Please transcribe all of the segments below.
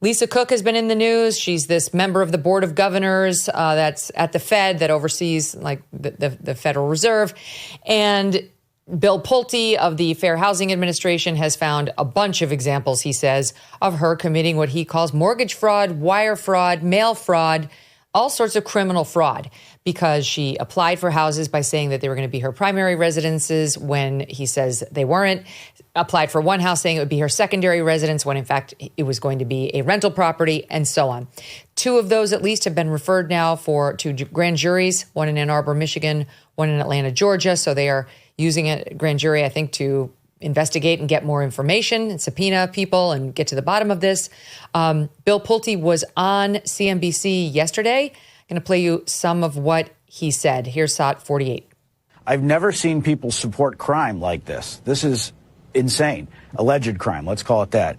Lisa Cook has been in the news. She's this member of the Board of Governors that's at the Fed that oversees like the Federal Reserve. And Bill Pulte of the Fair Housing Administration has found a bunch of examples, he says, of her committing what he calls mortgage fraud, wire fraud, mail fraud, all sorts of criminal fraud, because she applied for houses by saying that they were going to be her primary residences when he says they weren't, applied for one house saying it would be her secondary residence when in fact it was going to be a rental property, and so on. 2 of those at least have been referred now to grand juries, one in Ann Arbor, Michigan, one in Atlanta, Georgia. So they are using a grand jury, I think, to investigate and get more information and subpoena people and get to the bottom of this. Bill Pulte was on CNBC yesterday. I'm going to play you some of what he said. Here's SOT 48. I've never seen people support crime like this. This is insane. Alleged crime, let's call it that.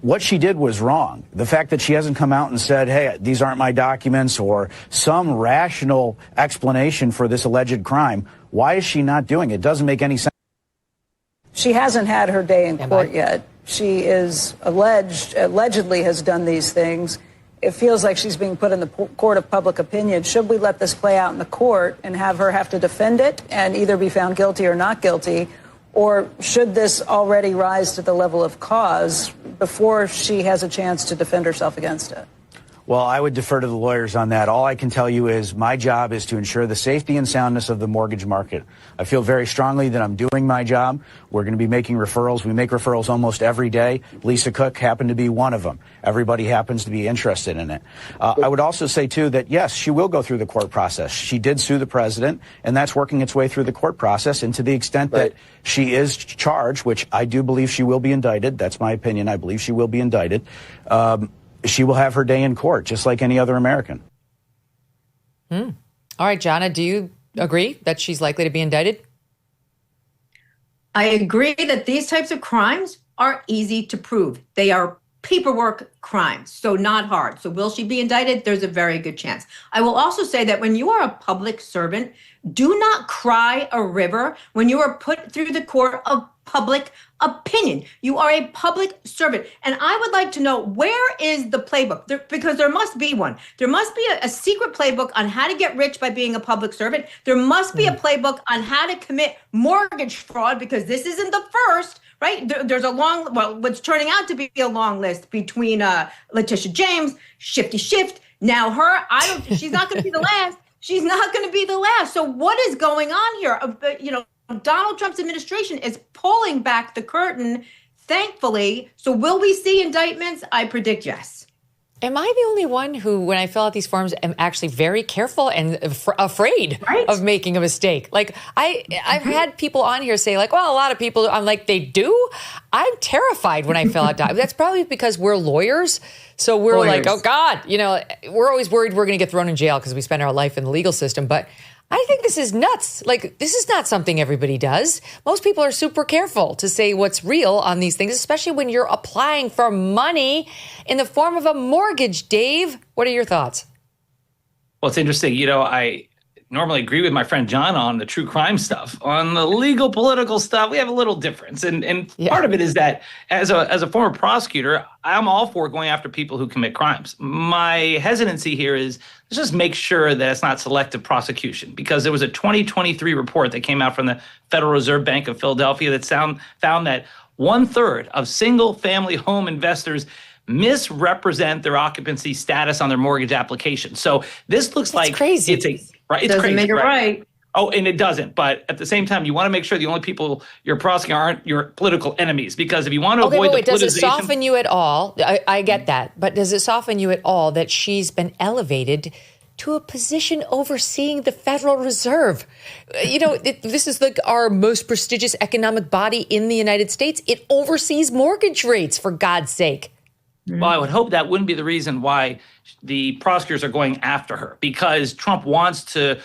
What she did was wrong. The fact that she hasn't come out and said, hey, these aren't my documents, or some rational explanation for this alleged crime, why is she not doing it? It doesn't make any sense. She hasn't had her day in court yet. She is allegedly has done these things. It feels like she's being put in the court of public opinion. Should we let this play out in the court and have her have to defend it and either be found guilty or not guilty? Or should this already rise to the level of cause before she has a chance to defend herself against it? Well, I would defer to the lawyers on that. All I can tell you is my job is to ensure the safety and soundness of the mortgage market. I feel very strongly that I'm doing my job. We're going to be making referrals. We make referrals almost every day. Lisa Cook happened to be one of them. Everybody happens to be interested in it. I would also say, too, that, yes, she will go through the court process. She did sue the president, and that's working its way through the court process. And to the extent that she is charged, which I do believe she will be indicted, that's my opinion, I believe she will be indicted, she will have her day in court, just like any other American. All right, Jonna, do you agree that she's likely to be indicted? I agree that these types of crimes are easy to prove. They are paperwork crimes, so not hard. So will she be indicted? There's a very good chance. I will also say that when you are a public servant, do not cry a river when you are put through the court of public opinion. You are a public servant. And I would like to know, where is the playbook? Because there must be one. There must be a secret playbook on how to get rich by being a public servant. There must be a playbook on how to commit mortgage fraud, because this isn't the first, right? There's a long, what's turning out to be a long list between Letitia James, Shifty Shift, now her. She's not going to be the last. She's not going to be the last. So what is going on here? Donald Trump's administration is pulling back the curtain, thankfully. So will we see indictments? I predict yes. Am I the only one who, when I fill out these forms, am actually very careful and afraid of making a mistake? Like, I've had people on here say, like, well, a lot of people, I'm like, they do? I'm terrified when I fill out documents. That's probably because we're lawyers. So we're like, oh, God, we're always worried we're going to get thrown in jail because we spend our life in the legal system. But I think this is nuts. Like, this is not something everybody does. Most people are super careful to say what's real on these things, especially when you're applying for money in the form of a mortgage. Dave, what are your thoughts? Well, it's interesting. I normally agree with my friend Jonna on the true crime stuff. On the legal political stuff, we have a little difference. And part of it is that as a former prosecutor, I'm all for going after people who commit crimes. My hesitancy here is, let's just make sure that it's not selective prosecution, because there was a 2023 report that came out from the Federal Reserve Bank of Philadelphia that found that 1/3 of single-family home investors misrepresent their occupancy status on their mortgage application. So this looks like crazy. It's doesn't crazy, make it right. Oh, and it doesn't. But at the same time, you want to make sure the only people you're prosecuting aren't your political enemies, because if you want to avoid the politicization. Does it soften you at all? I get that. But does it soften you at all that she's been elevated to a position overseeing the Federal Reserve? This is like our most prestigious economic body in the United States. It oversees mortgage rates, for God's sake. Well, I would hope that wouldn't be the reason why the prosecutors are going after her, because Trump wants to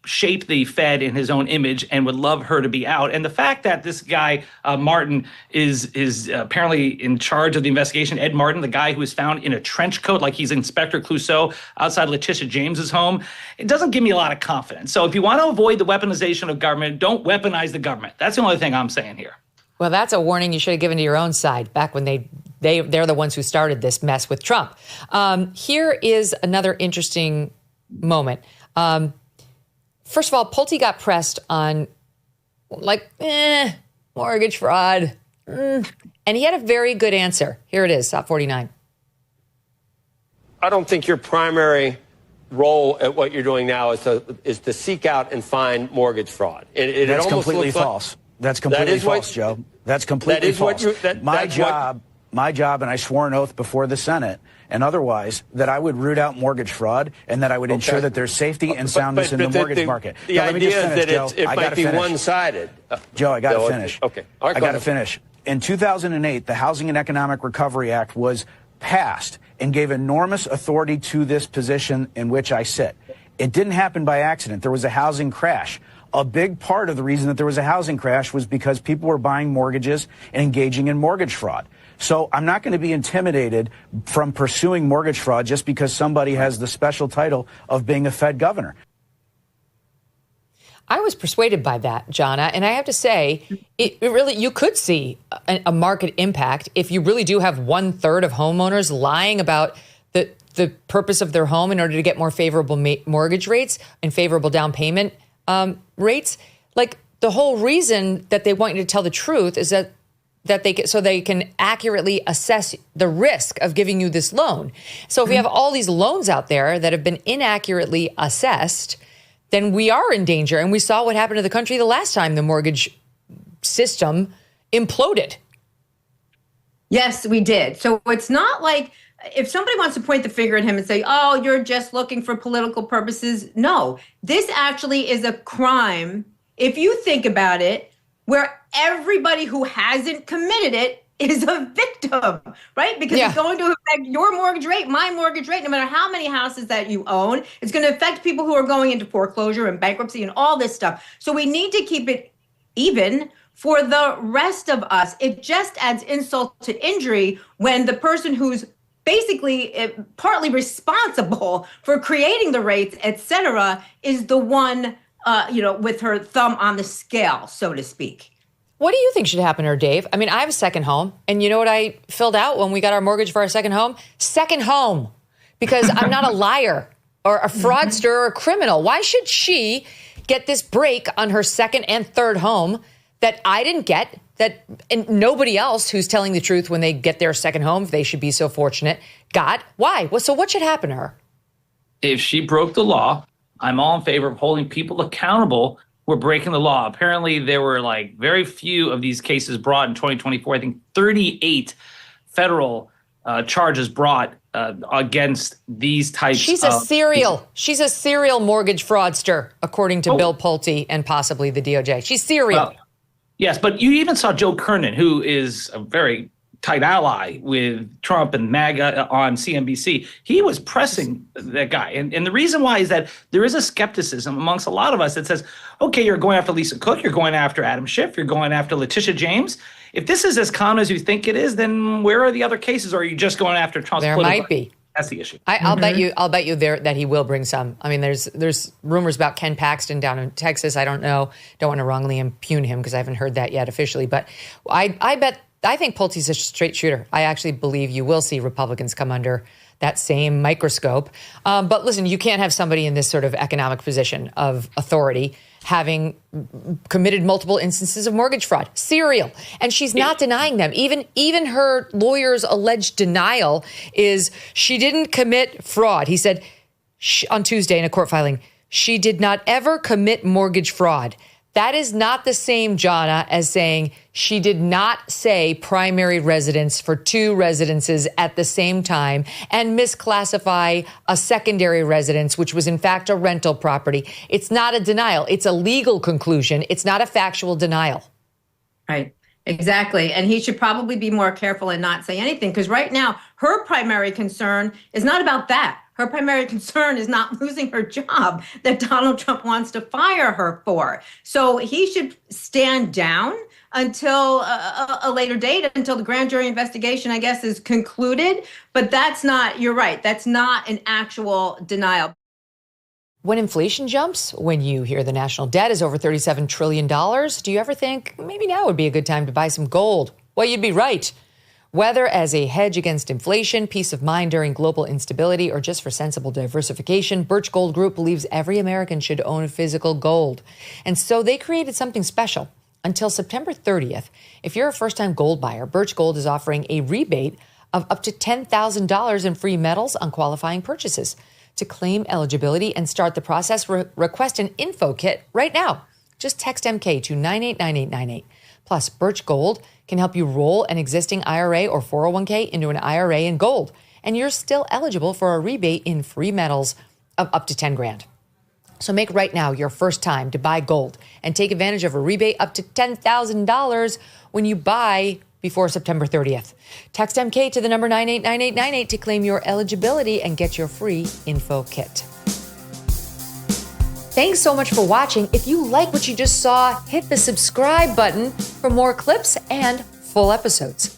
shape the Fed in his own image and would love her to be out. And the fact that this guy, Martin, is apparently in charge of the investigation, Ed Martin, the guy who was found in a trench coat like he's Inspector Clouseau outside Letitia James's home, it doesn't give me a lot of confidence. So if you want to avoid the weaponization of government, don't weaponize the government. That's the only thing I'm saying here. Well, that's a warning you should have given to your own side back when they they're the ones who started this mess with Trump. Here is another interesting moment. First of all, Pulte got pressed on mortgage fraud. And he had a very good answer. Here it is, Top 49. I don't think your primary role at what you're doing now is to seek out and find mortgage fraud. That's completely false. That's completely false, Joe. That's completely false. My job, and I swore an oath before the Senate and otherwise, that I would root out mortgage fraud and that I would ensure that there's safety and soundness in the mortgage market. The idea is that it might be one-sided. Joe, I got to finish. Okay. All right, I got to finish. In 2008, the Housing and Economic Recovery Act was passed and gave enormous authority to this position in which I sit. It didn't happen by accident. There was a housing crash. A big part of the reason that there was a housing crash was because people were buying mortgages and engaging in mortgage fraud. So I'm not going to be intimidated from pursuing mortgage fraud just because somebody has the special title of being a Fed governor. I was persuaded by that, Jonna, and I have to say, it really, you could see a market impact if you really do have 1/3 of homeowners lying about the purpose of their home in order to get more favorable mortgage rates and favorable down payment rates. Like, the whole reason that they want you to tell the truth is that they can accurately assess the risk of giving you this loan. So if we have all these loans out there that have been inaccurately assessed, then we are in danger. And we saw what happened to the country the last time the mortgage system imploded. Yes, we did. So it's not like if somebody wants to point the finger at him and say, oh, you're just looking for political purposes. No, this actually is a crime, if you think about it, where everybody who hasn't committed it is a victim, right? Because it's going to affect your mortgage rate, my mortgage rate, no matter how many houses that you own. It's going to affect people who are going into foreclosure and bankruptcy and all this stuff. So we need to keep it even for the rest of us. It just adds insult to injury when the person who's basically partly responsible for creating the rates, et cetera, is the one, with her thumb on the scale, so to speak. What do you think should happen to her, Dave? I mean, I have a second home, and you know what I filled out when we got our mortgage for our second home? Second home, because I'm not a liar or a fraudster or a criminal. Why should she get this break on her second and third home that I didn't get, and nobody else who's telling the truth when they get their second home, if they should be so fortunate, got? Why? So what should happen to her? If she broke the law, I'm all in favor of holding people accountable who are breaking the law. Apparently, there were very few of these cases brought in 2024. I think 38 federal charges brought against these types. She's a serial mortgage fraudster, according to Bill Pulte and possibly the DOJ. She's serial. Yes, but you even saw Joe Kernan, who is a very tight ally with Trump and MAGA on CNBC. He was pressing that guy. And the reason why is that there is a skepticism amongst a lot of us that says, okay, you're going after Lisa Cook, you're going after Adam Schiff, you're going after Letitia James. If this is as common as you think it is, then where are the other cases? Or are you just going after Trump's political? There might be. That's the issue. I'll bet you there that he will bring some. I mean, there's rumors about Ken Paxton down in Texas. I don't know. Don't want to wrongly impugn him because I haven't heard that yet officially. But I think Pulte's a straight shooter. I actually believe you will see Republicans come under that same microscope. But listen, you can't have somebody in this sort of economic position of authority having committed multiple instances of mortgage fraud. Serial. And she's not denying them. Even her lawyer's alleged denial is she didn't commit fraud. He said on Tuesday in a court filing, she did not ever commit mortgage fraud. That is not the same, Jonna, as saying she did not say primary residence for two residences at the same time and misclassify a secondary residence, which was in fact a rental property. It's not a denial. It's a legal conclusion. It's not a factual denial. Right. Exactly. And he should probably be more careful and not say anything, because right now her primary concern is not about that. Her primary concern is not losing her job that Donald Trump wants to fire her for. So he should stand down until a later date, until the grand jury investigation, I guess, is concluded. But you're right, that's not an actual denial. When inflation jumps, when you hear the national debt is over $37 trillion, do you ever think maybe now would be a good time to buy some gold? Well, you'd be right. Whether as a hedge against inflation, peace of mind during global instability, or just for sensible diversification, Birch Gold Group believes every American should own physical gold. And so they created something special. Until September 30th, if you're a first-time gold buyer, Birch Gold is offering a rebate of up to $10,000 in free metals on qualifying purchases. To claim eligibility and start the process, request an info kit right now. Just text MK to 989898. Plus, Birch Gold can help you roll an existing IRA or 401k into an IRA in gold, and you're still eligible for a rebate in free metals of up to 10 grand. So make right now your first time to buy gold and take advantage of a rebate up to $10,000 when you buy before September 30th. Text MK to the number 989898 to claim your eligibility and get your free info kit. Thanks so much for watching. If you like what you just saw, hit the subscribe button for more clips and full episodes.